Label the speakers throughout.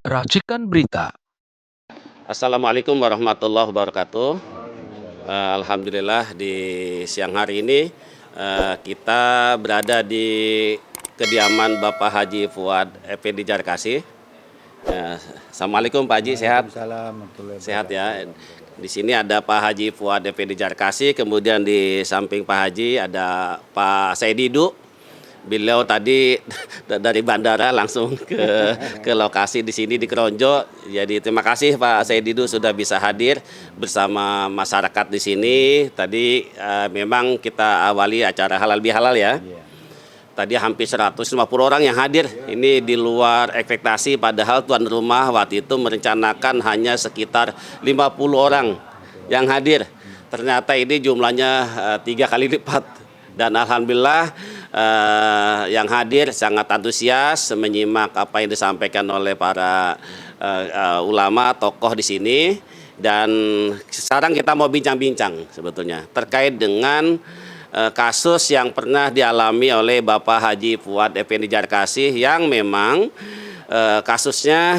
Speaker 1: Racikan Berita.
Speaker 2: Assalamualaikum warahmatullahi wabarakatuh. Alhamdulillah di siang hari ini kita berada di kediaman Bapak Haji Fuad Effendi Jarkasih. Assalamualaikum Pak Haji, sehat?
Speaker 3: Waalaikumsalam warahmatullahi
Speaker 2: Sehat ya.
Speaker 3: wabarakatuh.
Speaker 2: Di sini ada Pak Haji Fuad Effendi Jarkasih, kemudian di samping Pak Haji ada Pak Said Didu. Beliau tadi dari bandara langsung ke lokasi di sini di Kronjo. Jadi terima kasih Pak Said Didu sudah bisa hadir bersama masyarakat di sini. Tadi memang kita awali acara halal bihalal ya. Tadi hampir 150 orang yang hadir. Ini di luar ekspektasi, padahal tuan rumah waktu itu merencanakan hanya sekitar 50 orang yang hadir. Ternyata ini jumlahnya 3 kali lipat. Dan alhamdulillah yang hadir sangat antusias menyimak apa yang disampaikan oleh para ulama, tokoh di sini. Dan sekarang kita mau bincang-bincang sebetulnya terkait dengan kasus yang pernah dialami oleh Bapak Haji Fuad Effendi Jarkasih yang memang kasusnya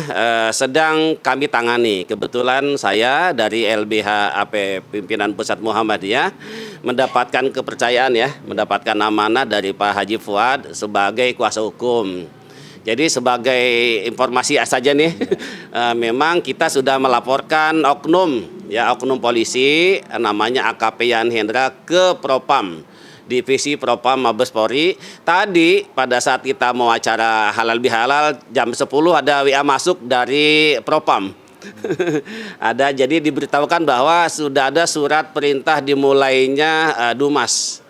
Speaker 2: sedang kami tangani. Kebetulan saya dari LBH AP Pimpinan Pusat Muhammadiyah mendapatkan kepercayaan ya, mendapatkan amanah dari Pak Haji Fuad sebagai kuasa hukum. Jadi sebagai informasi saja nih, memang kita sudah melaporkan oknum polisi namanya AKP Yan Hendra ke Propam. Divisi Propam Mabes Polri. Tadi pada saat kita mau acara halal bihalal jam 10 ada WA masuk dari Propam. Ada, jadi diberitahukan bahwa sudah ada surat perintah dimulainya Dumas.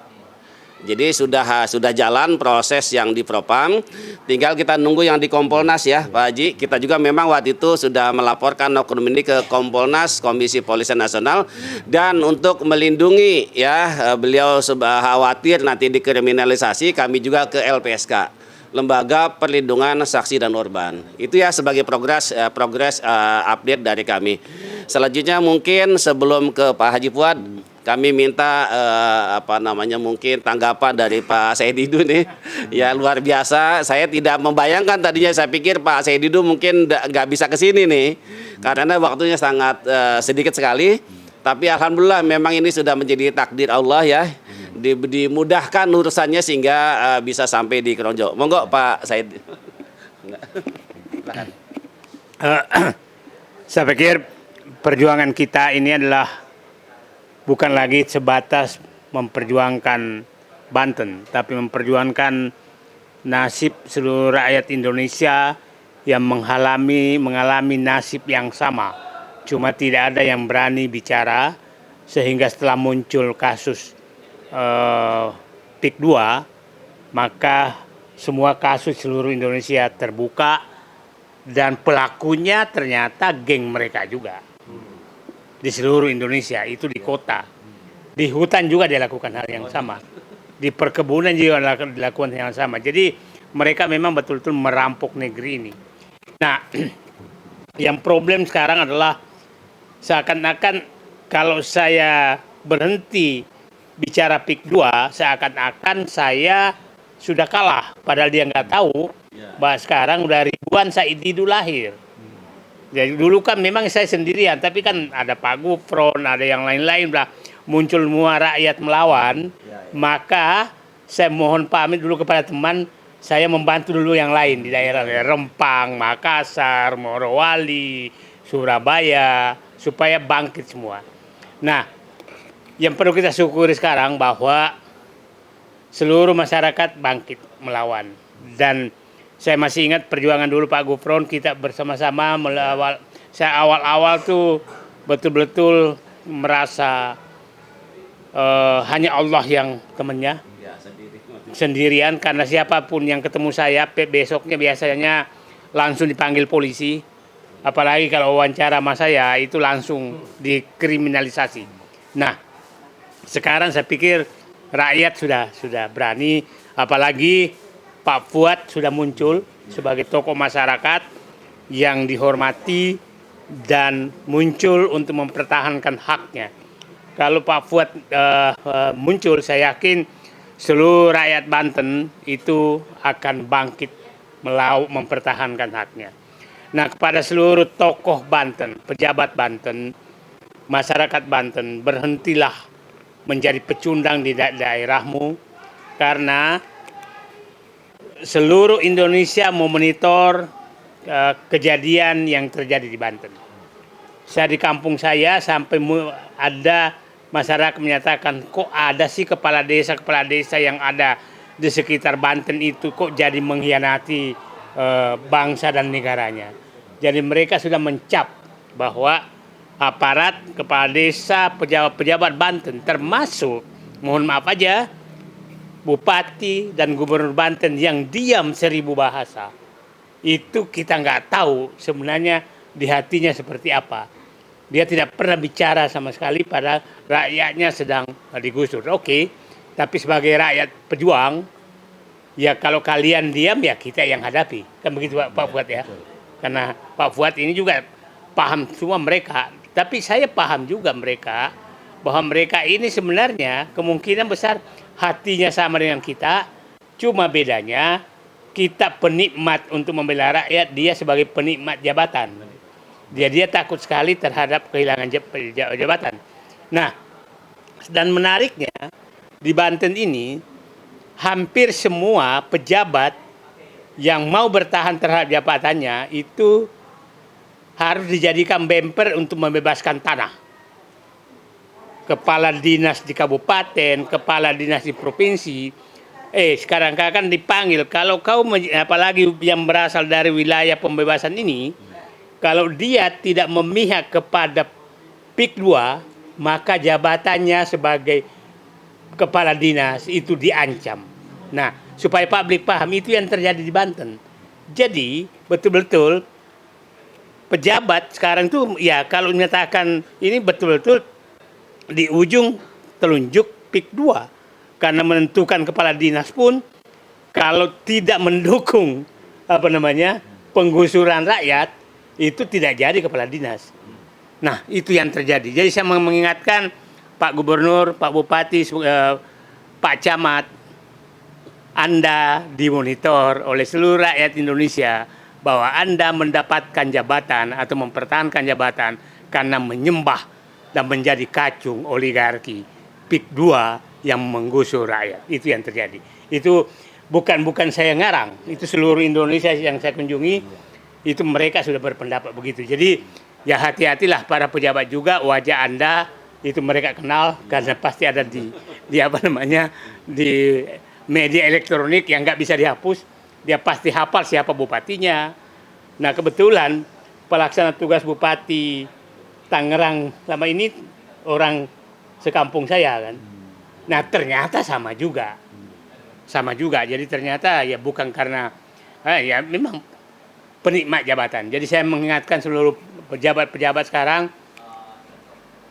Speaker 2: Jadi sudah jalan proses yang di Propam, tinggal kita nunggu yang di Kompolnas ya Pak Haji. Kita juga memang waktu itu sudah melaporkan oknum ini ke Kompolnas, Komisi Polisi Nasional, dan untuk melindungi ya beliau khawatir nanti dikriminalisasi, kami juga ke LPSK, Lembaga Perlindungan Saksi dan Korban. Itu ya sebagai progres update dari kami. Selanjutnya mungkin sebelum ke Pak Haji Fuad, kami minta mungkin tanggapan dari Pak Said Didu nih. Ya luar biasa, saya tidak membayangkan tadinya, saya pikir Pak Said Didu mungkin nggak bisa ke sini nih karena waktunya sangat sedikit sekali. Tapi alhamdulillah memang ini sudah menjadi takdir Allah ya. Dimudahkan urusannya sehingga bisa sampai di Kronjo. Monggo Pak Said.
Speaker 3: Saya pikir perjuangan kita ini adalah bukan lagi sebatas memperjuangkan Banten, tapi memperjuangkan nasib seluruh rakyat Indonesia yang mengalami nasib yang sama. Cuma tidak ada yang berani bicara, sehingga setelah muncul kasus PIK 2, maka semua kasus seluruh Indonesia terbuka dan pelakunya ternyata geng mereka juga. Di seluruh Indonesia, itu di kota. Di hutan juga dilakukan hal yang sama. Di perkebunan juga dilakukan hal yang sama. Jadi mereka memang betul-betul merampok negeri ini. Nah, yang problem sekarang adalah seakan-akan kalau saya berhenti bicara PIK 2, seakan-akan saya sudah kalah. Padahal dia nggak tahu bahwa sekarang udah ribuan Said Didu lahir. Jadi dulu kan memang saya sendirian, tapi kan ada Pak Gufron, ada yang lain-lain lah. Muncul semua rakyat melawan, maka saya mohon pamit dulu kepada teman, saya membantu dulu yang lain di daerah Rempang, Makassar, Morowali, Surabaya, supaya bangkit semua. Nah, yang perlu kita syukuri sekarang bahwa seluruh masyarakat bangkit melawan. Dan saya masih ingat perjuangan dulu Pak Gufron, kita bersama-sama melawal. Saya awal-awal tuh betul-betul merasa hanya Allah yang temannya, sendirian, karena siapapun yang ketemu saya besoknya biasanya langsung dipanggil polisi. Apalagi kalau wawancara sama saya itu langsung dikriminalisasi. Nah, sekarang saya pikir rakyat sudah berani, apalagi Pak Fuad sudah muncul sebagai tokoh masyarakat yang dihormati dan muncul untuk mempertahankan haknya. Kalau Pak Fuad muncul, saya yakin seluruh rakyat Banten itu akan bangkit mempertahankan haknya. Nah, kepada seluruh tokoh Banten, pejabat Banten, masyarakat Banten, berhentilah menjadi pecundang di daerahmu, karena seluruh Indonesia memonitor kejadian yang terjadi di Banten. Saya di kampung saya sampai ada masyarakat menyatakan, kok ada sih kepala desa yang ada di sekitar Banten itu kok jadi mengkhianati bangsa dan negaranya. Jadi mereka sudah mencap bahwa aparat, kepala desa, pejabat-pejabat Banten, termasuk, mohon maaf aja, Bupati dan Gubernur Banten yang diam 1000 bahasa. Itu kita nggak tahu sebenarnya di hatinya seperti apa. Dia tidak pernah bicara sama sekali pada rakyatnya sedang digusur. Oke, tapi sebagai rakyat pejuang, ya kalau kalian diam ya kita yang hadapi. Kan begitu Pak Fuad ya. Karena Pak Fuad ini juga paham semua mereka. Tapi saya paham juga mereka bahwa mereka ini sebenarnya kemungkinan besar hatinya sama dengan kita. Cuma bedanya kita penikmat untuk membela rakyat, dia sebagai penikmat jabatan. Dia takut sekali terhadap kehilangan jabatan. Nah, dan menariknya di Banten ini hampir semua pejabat yang mau bertahan terhadap jabatannya itu harus dijadikan bemper untuk membebaskan tanah. Kepala dinas di kabupaten, kepala dinas di provinsi, sekarang kan dipanggil. Kalau kau, apalagi yang berasal dari wilayah pembebasan ini, kalau dia tidak memihak kepada PIK 2, maka jabatannya sebagai kepala dinas itu diancam. Nah, supaya publik paham, itu yang terjadi di Banten. Jadi, betul-betul pejabat sekarang tuh, ya kalau menyatakan ini betul-betul di ujung telunjuk PIK 2. Karena menentukan kepala dinas pun, kalau tidak mendukung penggusuran rakyat, itu tidak jadi kepala dinas. Nah, itu yang terjadi. Jadi saya mengingatkan Pak Gubernur, Pak Bupati, Pak Camat, Anda dimonitor oleh seluruh rakyat Indonesia bahwa Anda mendapatkan jabatan atau mempertahankan jabatan karena menyembah dan menjadi kacung oligarki PIK 2 yang menggusur rakyat. Itu yang terjadi. Itu bukan saya ngarang, itu seluruh Indonesia yang saya kunjungi. Itu mereka sudah berpendapat begitu. Jadi ya hati-hatilah para pejabat juga, wajah Anda itu mereka kenal karena pasti ada di media elektronik yang nggak bisa dihapus. Dia pasti hafal siapa bupatinya. Nah, kebetulan pelaksana tugas Bupati Tangerang selama ini orang sekampung saya kan. Nah, ternyata sama juga. Jadi ternyata ya bukan karena ya memang penikmat jabatan. Jadi saya mengingatkan seluruh pejabat-pejabat sekarang,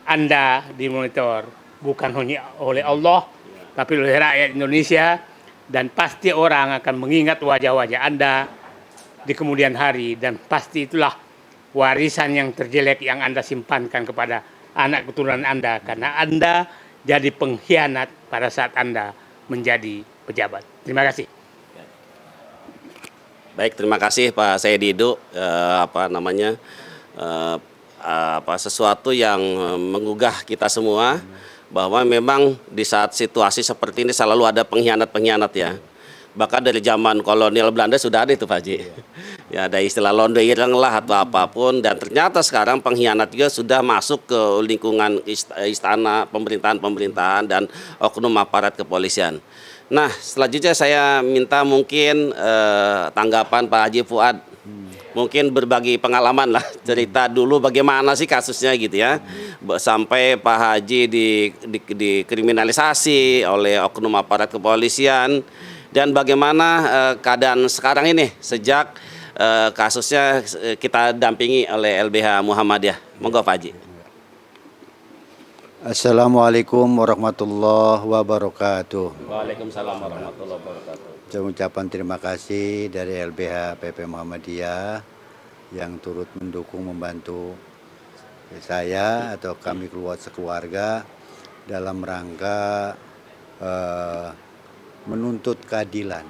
Speaker 3: Anda dimonitor bukan hanya oleh Allah, tapi oleh rakyat Indonesia, dan pasti orang akan mengingat wajah-wajah Anda di kemudian hari, dan pasti itulah warisan yang terjelek yang Anda simpankan kepada anak keturunan Anda, karena Anda jadi pengkhianat pada saat Anda menjadi pejabat. Terima kasih.
Speaker 2: Baik, terima kasih Pak Said Didu. Sesuatu yang menggugah kita semua bahwa memang di saat situasi seperti ini selalu ada pengkhianat-pengkhianat ya. Bahkan dari zaman kolonial Belanda sudah ada itu Pak Haji. Ya, ada istilah Londo Ireng lah atau apapun, dan ternyata sekarang pengkhianat juga sudah masuk ke lingkungan istana, pemerintahan dan oknum aparat kepolisian. Nah, selanjutnya saya minta mungkin tanggapan Pak Haji Fuad. Mungkin berbagi pengalaman lah, cerita dulu bagaimana sih kasusnya gitu ya. Sampai Pak Haji dikriminalisasi oleh oknum aparat kepolisian, dan bagaimana keadaan sekarang ini sejak kasusnya kita dampingi oleh LBH Muhammadiyah. Monggo Pak Haji.
Speaker 1: Assalamualaikum warahmatullahi wabarakatuh.
Speaker 2: Waalaikumsalam warahmatullahi wabarakatuh.
Speaker 1: Saya ucapkan terima kasih dari LBH PP Muhammadiyah yang turut mendukung, membantu saya atau kami sekeluarga dalam rangka menuntut keadilan.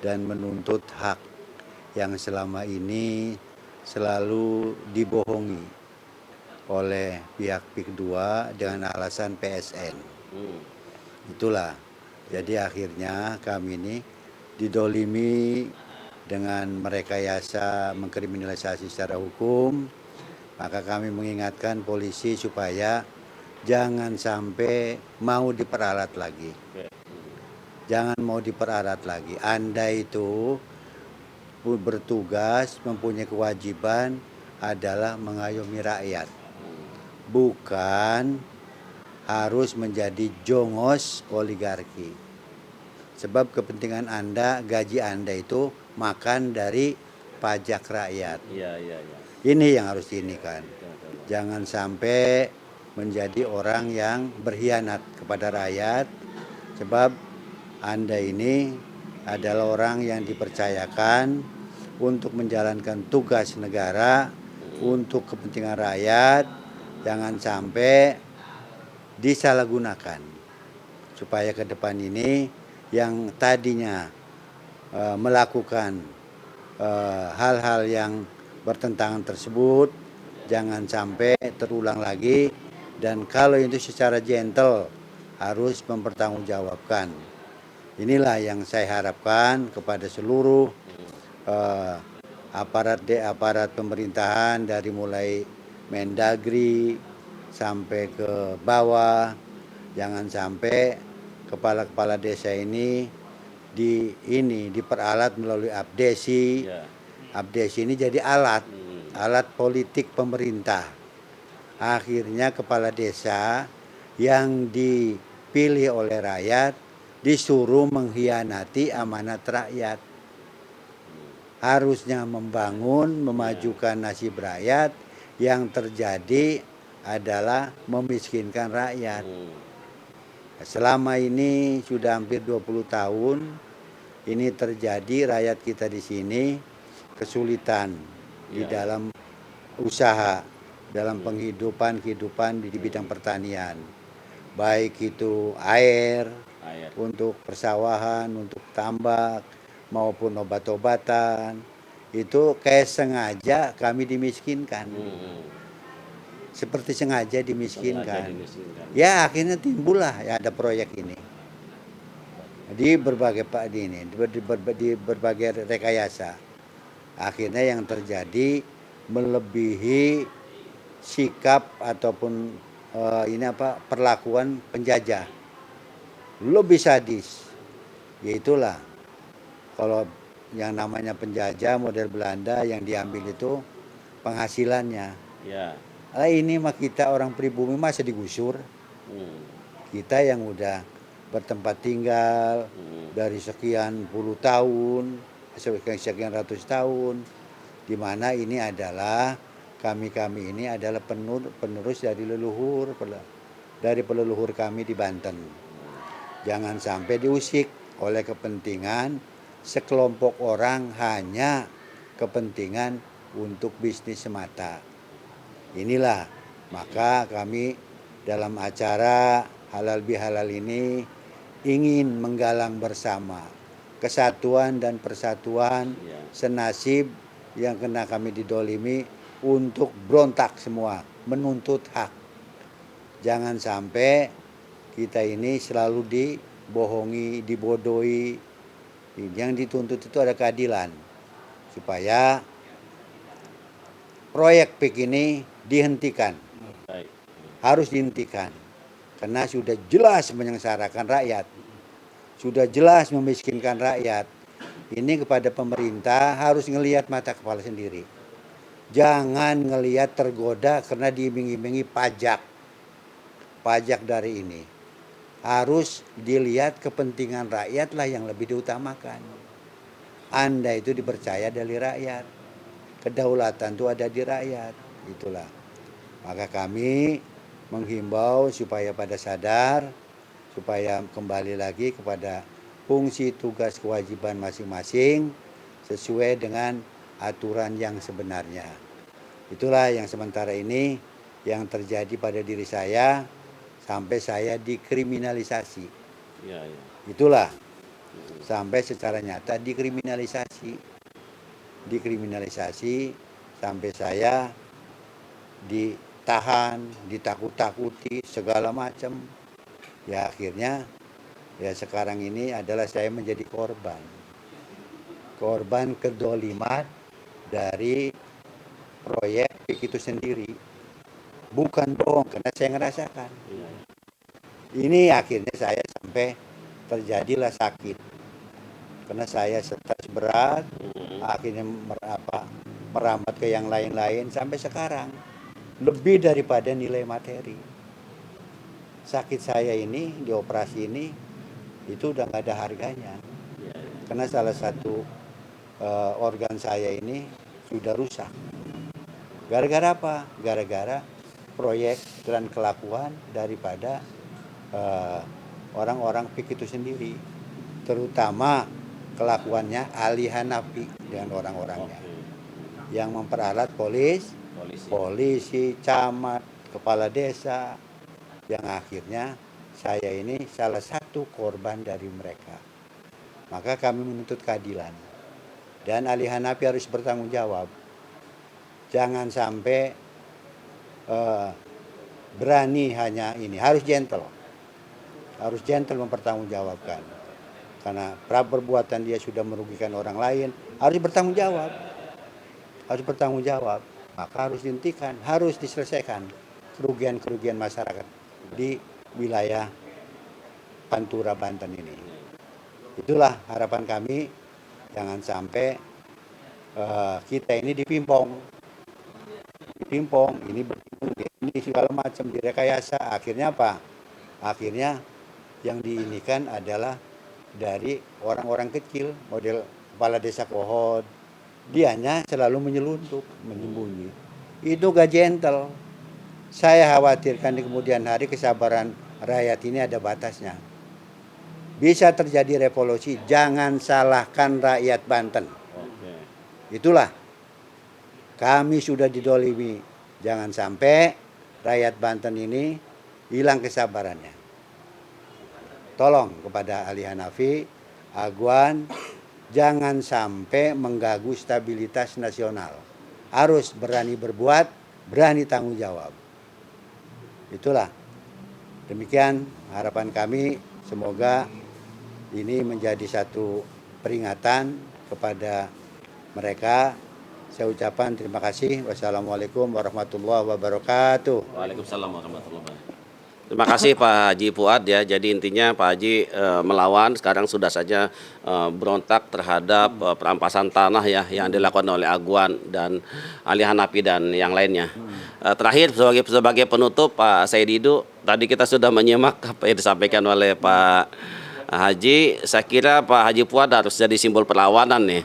Speaker 1: dan menuntut hak yang selama ini selalu dibohongi oleh pihak 2 dengan alasan PSN. Itulah, jadi akhirnya kami ini didolimi dengan merekayasa mengkriminalisasi secara hukum. Maka kami mengingatkan polisi supaya jangan sampai mau diperalat lagi. Jangan mau diperalat lagi. Anda itu bertugas, mempunyai kewajiban adalah mengayomi rakyat. Bukan harus menjadi jongos oligarki. Sebab kepentingan Anda, gaji Anda itu makan dari pajak rakyat. Ini yang harus diinikan. Jangan sampai menjadi orang yang berkhianat kepada rakyat. Sebab Anda ini adalah orang yang dipercayakan untuk menjalankan tugas negara untuk kepentingan rakyat. Jangan sampai disalahgunakan supaya ke depan ini yang tadinya melakukan hal-hal yang bertentangan tersebut jangan sampai terulang lagi, dan kalau itu secara gentle harus mempertanggungjawabkan. Inilah yang saya harapkan kepada seluruh aparat pemerintahan dari mulai Mendagri sampai ke bawah. Jangan sampai kepala-kepala desa ini diperalat melalui abdesi. Abdesi ini jadi alat politik pemerintah. Akhirnya kepala desa yang dipilih oleh rakyat disuruh mengkhianati amanat rakyat. Harusnya membangun, memajukan nasib rakyat, yang terjadi adalah memiskinkan rakyat. Selama ini sudah hampir 20 tahun ini terjadi, rakyat kita di sini kesulitan di dalam usaha, dalam kehidupan di bidang pertanian. Baik itu air untuk persawahan, untuk tambak, maupun obat-obatan. Itu kayak sengaja kami dimiskinkan. Seperti sengaja dimiskinkan. Ya akhirnya timbullah ya ada proyek ini. Di berbagai rekayasa. Akhirnya yang terjadi melebihi sikap ataupun perlakuan penjajah. Lebih sadis. Yaitulah kalau yang namanya penjajah model Belanda yang diambil itu penghasilannya. Ini mah kita orang pribumi masa digusur. Kita yang udah bertempat tinggal dari sekian puluh tahun, sekian ratus tahun, di mana ini adalah kami ini adalah penerus dari leluhur kami di Banten. Jangan sampai diusik oleh kepentingan sekelompok orang, hanya kepentingan untuk bisnis semata. Inilah maka kami dalam acara halal bihalal ini ingin menggalang bersama kesatuan dan persatuan senasib yang kena kami didolimi untuk berontak semua, menuntut hak. Jangan sampai kita ini selalu dibohongi, dibodohi. Yang dituntut itu ada keadilan supaya proyek PIK ini dihentikan. Harus dihentikan karena sudah jelas menyengsarakan rakyat, sudah jelas memiskinkan rakyat. Ini kepada pemerintah harus ngelihat mata kepala sendiri, jangan ngelihat tergoda karena diiming-imingi pajak dari ini. Harus dilihat kepentingan rakyat lah yang lebih diutamakan. Anda itu dipercaya dari rakyat, kedaulatan itu ada di rakyat. Itulah maka kami menghimbau supaya pada sadar, supaya kembali lagi kepada fungsi tugas kewajiban masing-masing sesuai dengan aturan yang sebenarnya. Itulah yang sementara ini yang terjadi pada diri saya sampai saya dikriminalisasi. Itulah sampai secara nyata dikriminalisasi sampai saya ditahan, ditakut-takuti segala macam. Ya akhirnya ya sekarang ini adalah saya menjadi korban kedoliman dari proyek PIK itu sendiri. Bukan dong, karena saya ngerasakan. Ini akhirnya saya sampai terjadilah sakit. Karena saya stres berat, akhirnya merambat ke yang lain-lain sampai sekarang. Lebih daripada nilai materi. Sakit saya ini, di operasi ini, itu udah nggak ada harganya. Karena salah satu organ saya ini sudah rusak. Gara-gara apa? Gara-gara proyek dan kelakuan daripada orang-orang PIK itu sendiri, terutama kelakuannya Ali Hanafi dengan orang-orangnya yang memperalat polisi, camat, kepala desa, yang akhirnya saya ini salah satu korban dari mereka. Maka kami menuntut keadilan dan Ali Hanafi harus bertanggung jawab. Jangan sampai berani hanya ini, harus gentle mempertanggungjawabkan, karena perbuatan dia sudah merugikan orang lain, harus bertanggung jawab, maka harus dihentikan, harus diselesaikan kerugian masyarakat di wilayah Pantura Banten ini. Itulah harapan kami, jangan sampai kita ini dipimpong, ini segala macam direkayasa. Akhirnya apa? Akhirnya yang diinikan adalah dari orang-orang kecil, model kepala desa Kohod. Dianya selalu menyelundup, menyembunyi. Itu gak gentle. Saya khawatirkan di kemudian hari kesabaran rakyat ini ada batasnya. Bisa terjadi revolusi, jangan salahkan rakyat Banten. Itulah, kami sudah didolimi. Jangan sampai rakyat Banten ini hilang kesabarannya. Tolong kepada Ali Hanafi, Agwan, jangan sampai mengganggu stabilitas nasional. Harus berani berbuat, berani tanggung jawab. Itulah. Demikian harapan kami, semoga ini menjadi satu peringatan kepada mereka. Saya ucapkan terima kasih. Wassalamualaikum warahmatullahi wabarakatuh.
Speaker 2: Waalaikumsalam warahmatullahi wabarakatuh. Terima kasih Pak Haji Fuad ya. Jadi intinya Pak Haji melawan, sekarang sudah saja berontak terhadap perampasan tanah ya yang dilakukan oleh Agwan dan Ali Hanafi dan yang lainnya. Terakhir sebagai penutup Pak Said Didu, tadi kita sudah menyimak apa yang disampaikan oleh Pak Haji. Saya kira Pak Haji Fuad harus jadi simbol perlawanan nih.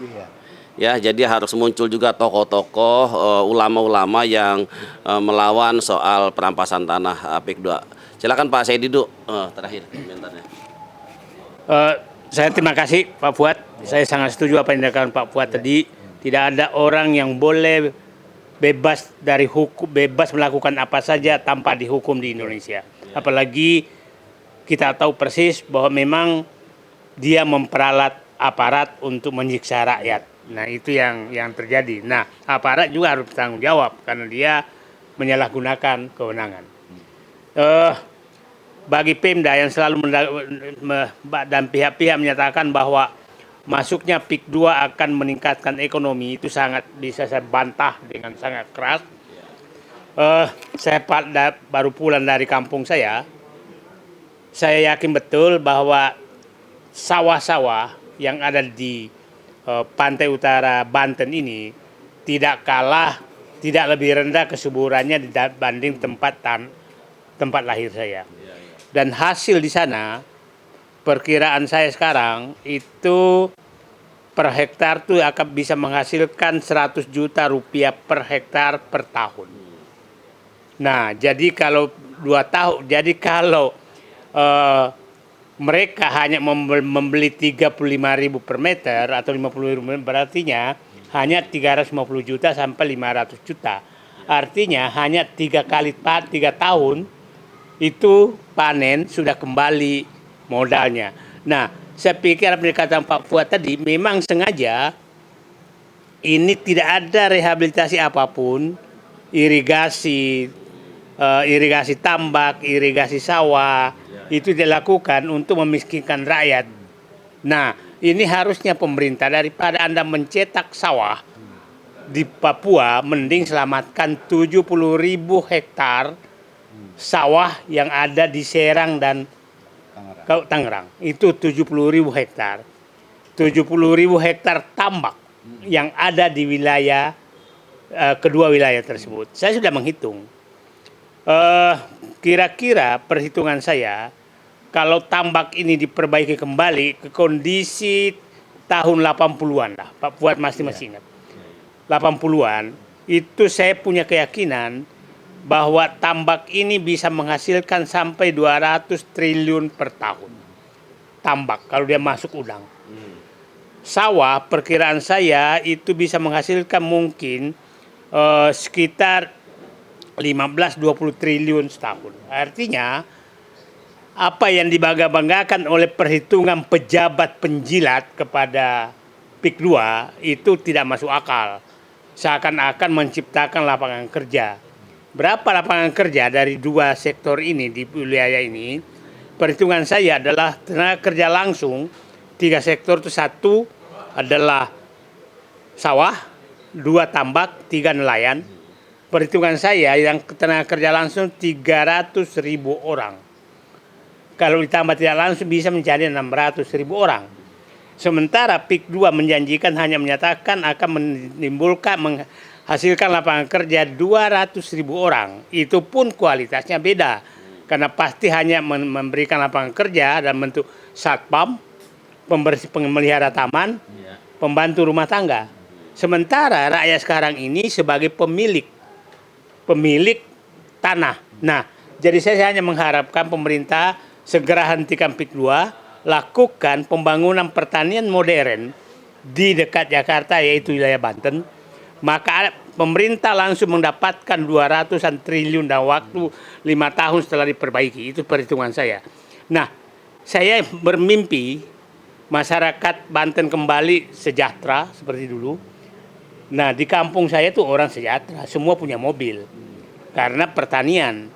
Speaker 2: Ya, jadi harus muncul juga tokoh-tokoh, ulama-ulama yang melawan soal perampasan tanah PIK 2. Silakan Pak Said Didu, terakhir komentarnya.
Speaker 3: Saya terima kasih Pak Fuad. Saya sangat setuju apa yang dikatakan Pak Fuad tadi. Tidak ada orang yang boleh bebas dari hukum, bebas melakukan apa saja tanpa dihukum di Indonesia. Apalagi kita tahu persis bahwa memang dia memperalat aparat untuk menyiksa rakyat. Nah itu yang terjadi. Nah aparat juga harus bertanggung jawab karena dia menyalahgunakan kewenangan. Bagi Pemda yang selalu dan pihak-pihak menyatakan bahwa masuknya PIK 2 akan meningkatkan ekonomi, itu sangat bisa saya bantah dengan sangat keras. Saya baru pulang dari kampung saya yakin betul bahwa sawah-sawah yang ada di pantai utara Banten ini tidak lebih rendah kesuburannya dibanding tempat lahir saya. Dan hasil di sana, perkiraan saya sekarang itu per hektar tuh akan bisa menghasilkan 100 juta rupiah per hektar per tahun. Nah, jadi kalau 2 tahun, jadi kalau mereka hanya membeli 35.000 per meter atau 50.000 berartinya hanya 350 juta sampai 500 juta. Artinya hanya 3 tahun itu panen sudah kembali modalnya. Nah, saya pikir apa yang dikatakan Pak Fuad tadi memang sengaja ini tidak ada rehabilitasi apapun, irigasi, irigasi tambak, irigasi sawah, itu dilakukan untuk memiskinkan rakyat. Nah, ini harusnya pemerintah daripada Anda mencetak sawah di Papua, mending selamatkan 70.000 hektar sawah yang ada di Serang dan Tangerang. Itu 70.000 hektar. 70.000 hektar tambak yang ada di wilayah kedua wilayah tersebut. Saya sudah menghitung. Kira-kira perhitungan saya, kalau tambak ini diperbaiki kembali ke kondisi tahun 80-an lah, Pak Fuad masih ingat. 80-an, itu saya punya keyakinan bahwa tambak ini bisa menghasilkan sampai 200 triliun per tahun. Tambak, kalau dia masuk udang. Sawah, perkiraan saya itu bisa menghasilkan mungkin sekitar 15-20 triliun setahun. Artinya, apa yang dibangga-banggakan oleh perhitungan pejabat penjilat kepada PIK 2 itu tidak masuk akal. Seakan-akan menciptakan lapangan kerja. Berapa lapangan kerja dari dua sektor ini di wilayah ini? Perhitungan saya adalah tenaga kerja langsung, 3 sektor itu, 1 adalah sawah, 2 tambak, 3 nelayan. Perhitungan saya yang tenaga kerja langsung 300.000 orang. Kalau ditambah tidak langsung bisa menjadi 600.000 orang. Sementara PIK 2 menjanjikan hanya menyatakan akan menghasilkan lapangan kerja 200.000 orang. Itu pun kualitasnya beda. Karena pasti hanya memberikan lapangan kerja dalam bentuk satpam, pembersih pemelihara taman, pembantu rumah tangga. Sementara rakyat sekarang ini sebagai pemilik tanah. Nah, jadi saya hanya mengharapkan pemerintah segera hentikan PIK 2, lakukan pembangunan pertanian modern di dekat Jakarta, yaitu wilayah Banten. Maka pemerintah langsung mendapatkan 200-an triliun dalam waktu 5 tahun setelah diperbaiki. Itu perhitungan saya. Nah, saya bermimpi masyarakat Banten kembali sejahtera seperti dulu. Nah, di kampung saya itu orang sejahtera, semua punya mobil. Karena pertanian.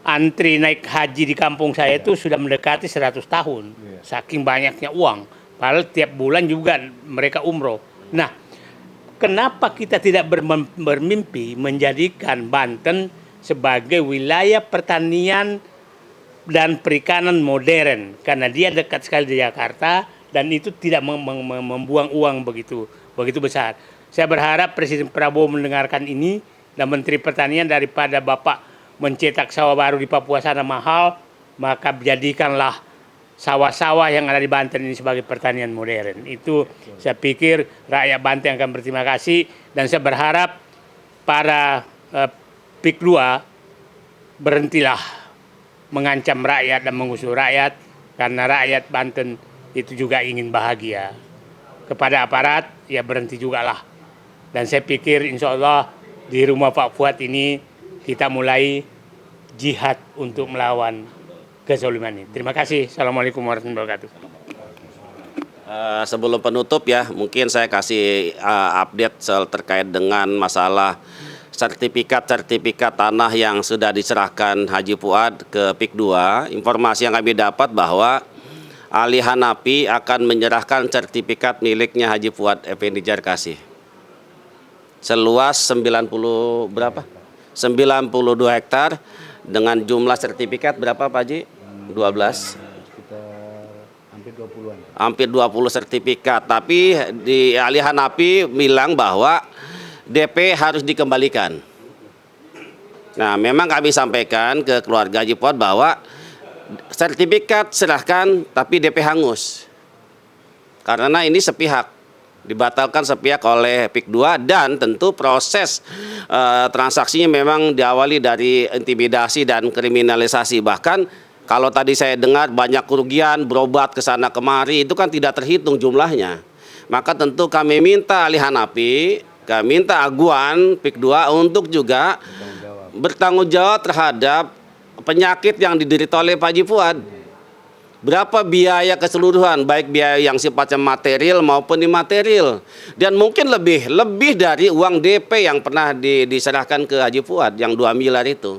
Speaker 3: Antri naik haji di kampung saya itu sudah mendekati 100 tahun. Saking banyaknya uang. Padahal tiap bulan juga mereka umroh. Nah, kenapa kita tidak bermimpi menjadikan Banten sebagai wilayah pertanian dan perikanan modern? Karena dia dekat sekali di Jakarta dan itu tidak membuang uang begitu besar. Saya berharap Presiden Prabowo mendengarkan ini dan Menteri Pertanian, daripada Bapak mencetak sawah baru di Papua sana mahal, maka jadikanlah sawah-sawah yang ada di Banten ini sebagai pertanian modern. Itu saya pikir rakyat Banten akan berterima kasih, dan saya berharap para PIK 2 berhentilah mengancam rakyat dan mengusir rakyat, karena rakyat Banten itu juga ingin bahagia. Kepada aparat, ya berhenti juga lah. Dan saya pikir insya Allah di rumah Pak Fuad ini kita mulai jihad untuk melawan kezaliman ini. Terima kasih. Assalamualaikum warahmatullahi wabarakatuh.
Speaker 2: Sebelum penutup ya, mungkin saya kasih update terkait dengan masalah sertifikat tanah yang sudah diserahkan Haji Fuad ke PIK 2. Informasi yang kami dapat bahwa Ali Hanafi akan menyerahkan sertifikat miliknya Haji Fuad Effendi Jarkasih seluas 92 hektar dengan jumlah sertifikat berapa Pak Haji? 12.
Speaker 1: Sekitar hampir 20-an.
Speaker 2: Hampir 20 sertifikat. Tapi di Ali Hanafi bilang bahwa DP harus dikembalikan. Nah, memang kami sampaikan ke keluarga Haji Fuad bahwa sertifikat serahkan tapi DP hangus. Karena ini sepihak. Dibatalkan sepihak oleh PIK 2, dan tentu proses transaksinya memang diawali dari intimidasi dan kriminalisasi. Bahkan kalau tadi saya dengar banyak kerugian, berobat ke sana kemari, itu kan tidak terhitung jumlahnya. Maka tentu kami minta Ali Hanafi, kami minta Aguan PIK 2 untuk juga bertanggung jawab terhadap penyakit yang diderita oleh Pak Haji Fuad. berapa biaya keseluruhan, baik biaya yang sifatnya material maupun imaterial, dan mungkin lebih dari uang DP yang pernah diserahkan ke Haji Fuad yang 2 miliar itu.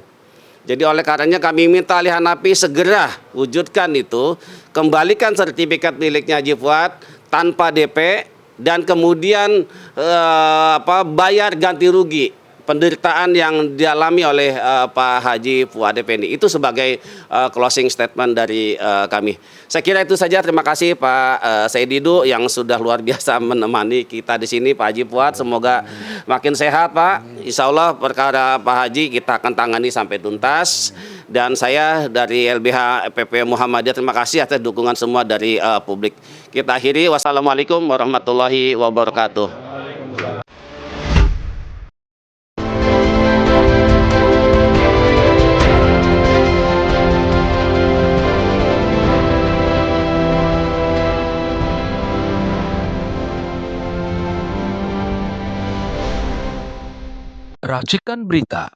Speaker 2: Jadi oleh karenanya kami minta Ahli Hanafi segera wujudkan itu, kembalikan sertifikat miliknya Haji Fuad tanpa DP, dan kemudian bayar ganti rugi penderitaan yang dialami oleh Pak Haji Fuad Effendi. Itu sebagai closing statement dari kami. Saya kira itu saja. Terima kasih Pak Said Didu yang sudah luar biasa menemani kita di sini, Pak Haji Fuad. Semoga makin sehat, Pak. Insya Allah perkara Pak Haji kita akan tangani sampai tuntas. Dan saya dari LBH PP Muhammadiyah terima kasih atas dukungan semua dari publik. Kita akhiri. Wassalamualaikum warahmatullahi wabarakatuh.
Speaker 4: Racikan Berita